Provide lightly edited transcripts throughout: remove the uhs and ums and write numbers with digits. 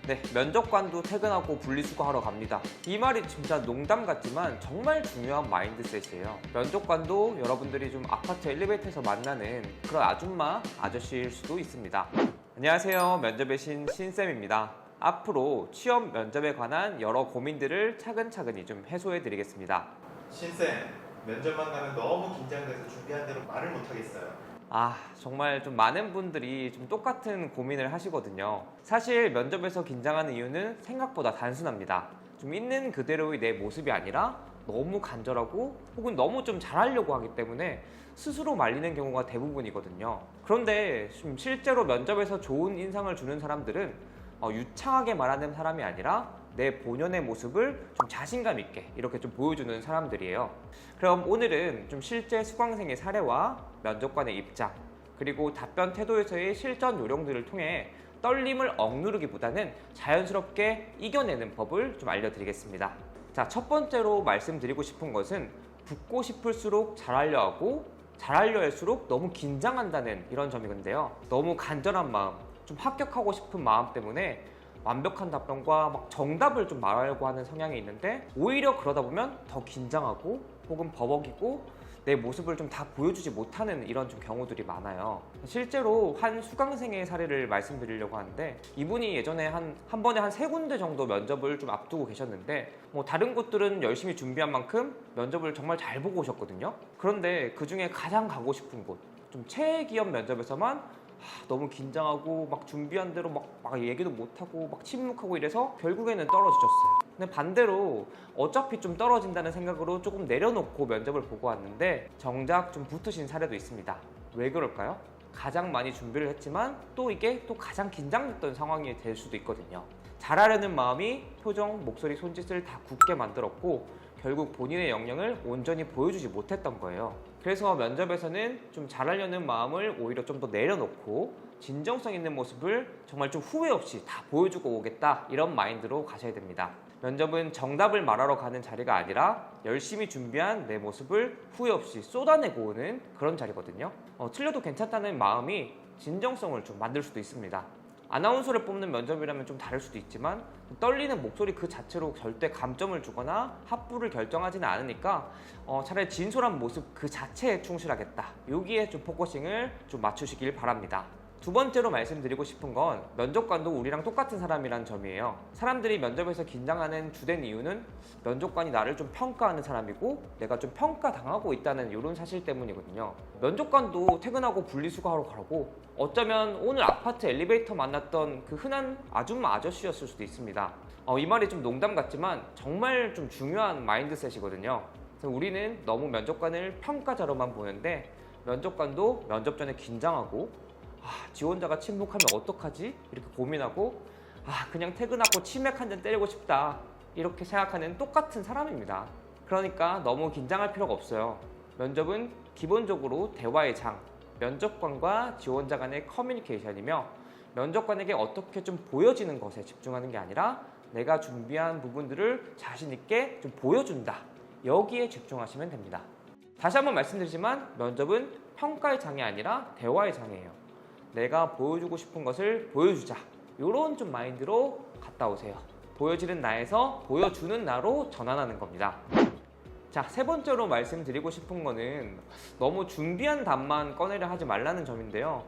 네, 면접관도 퇴근하고 분리수거하러 갑니다. 이 말이 진짜 농담 같지만 정말 중요한 마인드셋이에요. 면접관도 여러분들이 좀 아파트 엘리베이터에서 만나는 그런 아줌마, 아저씨일 수도 있습니다. 안녕하세요. 면접의 신쌤입니다. 앞으로 취업 면접에 관한 여러 고민들을 차근차근히 좀 해소해 드리겠습니다. 신쌤, 면접만 가면 너무 긴장돼서 준비한 대로 말을 못하겠어요. 정말 좀 많은 분들이 좀 똑같은 고민을 하시거든요. 사실 면접에서 긴장하는 이유는 생각보다 단순합니다. 좀 있는 그대로의 내 모습이 아니라 너무 간절하고 혹은 너무 좀 잘하려고 하기 때문에 스스로 말리는 경우가 대부분이거든요. 그런데 좀 실제로 면접에서 좋은 인상을 주는 사람들은 유창하게 말하는 사람이 아니라 내 본연의 모습을 좀 자신감 있게 이렇게 좀 보여주는 사람들이에요. 그럼 오늘은 좀 실제 수강생의 사례와 면접관의 입장, 그리고 답변 태도에서의 실전 요령들을 통해 떨림을 억누르기보다는 자연스럽게 이겨내는 법을 좀 알려드리겠습니다. 자, 첫 번째로 말씀드리고 싶은 것은 붙고 싶을수록 잘하려 하고 잘하려 할수록 너무 긴장한다는 이런 점이건데요. 너무 간절한 마음, 좀 합격하고 싶은 마음 때문에 완벽한 답변과 막 정답을 좀 말하려고 하는 성향이 있는데 오히려 그러다 보면 더 긴장하고 혹은 버벅이고 내 모습을 좀 다 보여주지 못하는 이런 좀 경우들이 많아요. 실제로 한 수강생의 사례를 말씀드리려고 하는데 이분이 예전에 한 번에 한 3군데 정도 면접을 좀 앞두고 계셨는데 다른 곳들은 열심히 준비한 만큼 면접을 정말 잘 보고 오셨거든요. 그런데 그 중에 가장 가고 싶은 곳, 좀 최애 기업 면접에서만 너무 긴장하고 막 준비한 대로 막 얘기도 못하고 막 침묵하고 이래서 결국에는 떨어지셨어요. 근데 반대로 어차피 좀 떨어진다는 생각으로 조금 내려놓고 면접을 보고 왔는데 정작 좀 붙으신 사례도 있습니다. 왜 그럴까요? 가장 많이 준비를 했지만 또 이게 또 가장 긴장됐던 상황이 될 수도 있거든요. 잘하려는 마음이 표정, 목소리, 손짓을 다 굳게 만들었고 결국 본인의 역량을 온전히 보여주지 못했던 거예요. 그래서 면접에서는 좀 잘하려는 마음을 오히려 좀 더 내려놓고 진정성 있는 모습을 정말 좀 후회 없이 다 보여주고 오겠다, 이런 마인드로 가셔야 됩니다. 면접은 정답을 말하러 가는 자리가 아니라 열심히 준비한 내 모습을 후회 없이 쏟아내고 오는 그런 자리거든요. 틀려도 괜찮다는 마음이 진정성을 좀 만들 수도 있습니다. 아나운서를 뽑는 면접이라면 좀 다를 수도 있지만 떨리는 목소리 그 자체로 절대 감점을 주거나 합부를 결정하지는 않으니까 차라리 진솔한 모습 그 자체에 충실하겠다, 여기에 좀 포커싱을 좀 맞추시길 바랍니다. 두 번째로 말씀드리고 싶은 건 면접관도 우리랑 똑같은 사람이란 점이에요. 사람들이 면접에서 긴장하는 주된 이유는 면접관이 나를 좀 평가하는 사람이고 내가 좀 평가당하고 있다는 이런 사실 때문이거든요. 면접관도 퇴근하고 분리수거하러 가고 어쩌면 오늘 아파트 엘리베이터 만났던 그 흔한 아줌마 아저씨였을 수도 있습니다. 이 말이 좀 농담 같지만 정말 좀 중요한 마인드셋이거든요. 그래서 우리는 너무 면접관을 평가자로만 보는데 면접관도 면접 전에 긴장하고 지원자가 침묵하면 어떡하지? 이렇게 고민하고 그냥 퇴근하고 치맥 한 잔 때리고 싶다, 이렇게 생각하는 똑같은 사람입니다. 그러니까 너무 긴장할 필요가 없어요. 면접은 기본적으로 대화의 장, 면접관과 지원자 간의 커뮤니케이션이며 면접관에게 어떻게 좀 보여지는 것에 집중하는 게 아니라 내가 준비한 부분들을 자신 있게 좀 보여준다, 여기에 집중하시면 됩니다. 다시 한번 말씀드리지만 면접은 평가의 장이 아니라 대화의 장이에요. 내가 보여주고 싶은 것을 보여주자, 이런 좀 마인드로 갔다 오세요. 보여지는 나에서 보여주는 나로 전환하는 겁니다. 자, 세 번째로 말씀드리고 싶은 거는 너무 준비한 답만 꺼내려 하지 말라는 점인데요.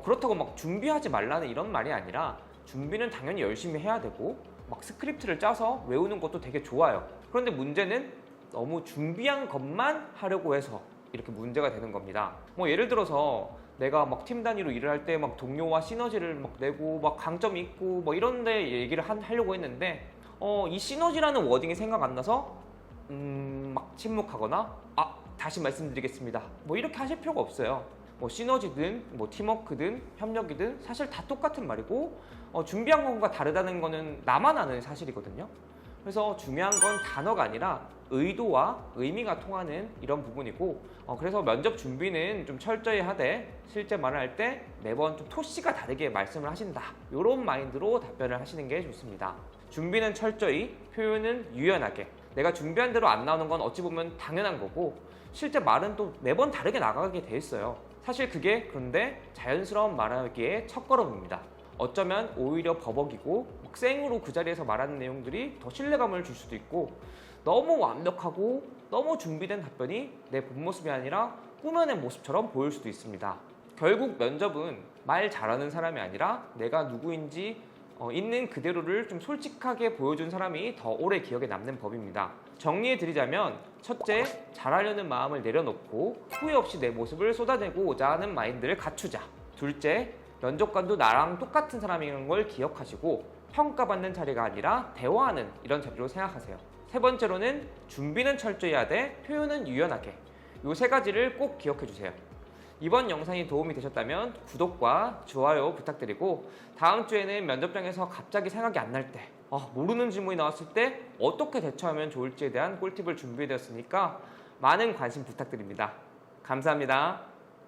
그렇다고 막 준비하지 말라는 이런 말이 아니라 준비는 당연히 열심히 해야 되고 막 스크립트를 짜서 외우는 것도 되게 좋아요. 그런데 문제는 너무 준비한 것만 하려고 해서 이렇게 문제가 되는 겁니다. 예를 들어서 내가 막 팀 단위로 일을 할 때 막 동료와 시너지를 막 내고 막 강점이 있고 뭐 이런 데 얘기를 하려고 했는데 이 시너지라는 워딩이 생각 안 나서 막 침묵하거나 다시 말씀드리겠습니다, 이렇게 하실 필요가 없어요. 시너지든 팀워크든 협력이든 사실 다 똑같은 말이고 준비한 것과 다르다는 거는 나만 아는 사실이거든요. 그래서 중요한 건 단어가 아니라 의도와 의미가 통하는 이런 부분이고 그래서 면접 준비는 좀 철저히 하되 실제 말을 할 때 매번 좀 토시가 다르게 말씀을 하신다, 이런 마인드로 답변을 하시는 게 좋습니다. 준비는 철저히, 표현은 유연하게. 내가 준비한 대로 안 나오는 건 어찌 보면 당연한 거고 실제 말은 또 매번 다르게 나가게 돼 있어요. 사실 그게 그런데 자연스러운 말하기의 첫걸음입니다. 어쩌면 오히려 버벅이고 생으로 그 자리에서 말하는 내용들이 더 신뢰감을 줄 수도 있고, 너무 완벽하고 너무 준비된 답변이 내 본 모습이 아니라 꾸며낸 모습처럼 보일 수도 있습니다. 결국 면접은 말 잘하는 사람이 아니라 내가 누구인지 있는 그대로를 좀 솔직하게 보여준 사람이 더 오래 기억에 남는 법입니다. 정리해드리자면, 첫째, 잘하려는 마음을 내려놓고 후회 없이 내 모습을 쏟아내고자 하는 마인드를 갖추자. 둘째, 면접관도 나랑 똑같은 사람인 걸 기억하시고 평가받는 자리가 아니라 대화하는 이런 자리로 생각하세요. 세 번째로는 준비는 철저히 하되 표현은 유연하게. 이 세 가지를 꼭 기억해 주세요. 이번 영상이 도움이 되셨다면 구독과 좋아요 부탁드리고, 다음 주에는 면접장에서 갑자기 생각이 안 날 때, 모르는 질문이 나왔을 때 어떻게 대처하면 좋을지에 대한 꿀팁을 준비해드렸으니까 많은 관심 부탁드립니다. 감사합니다.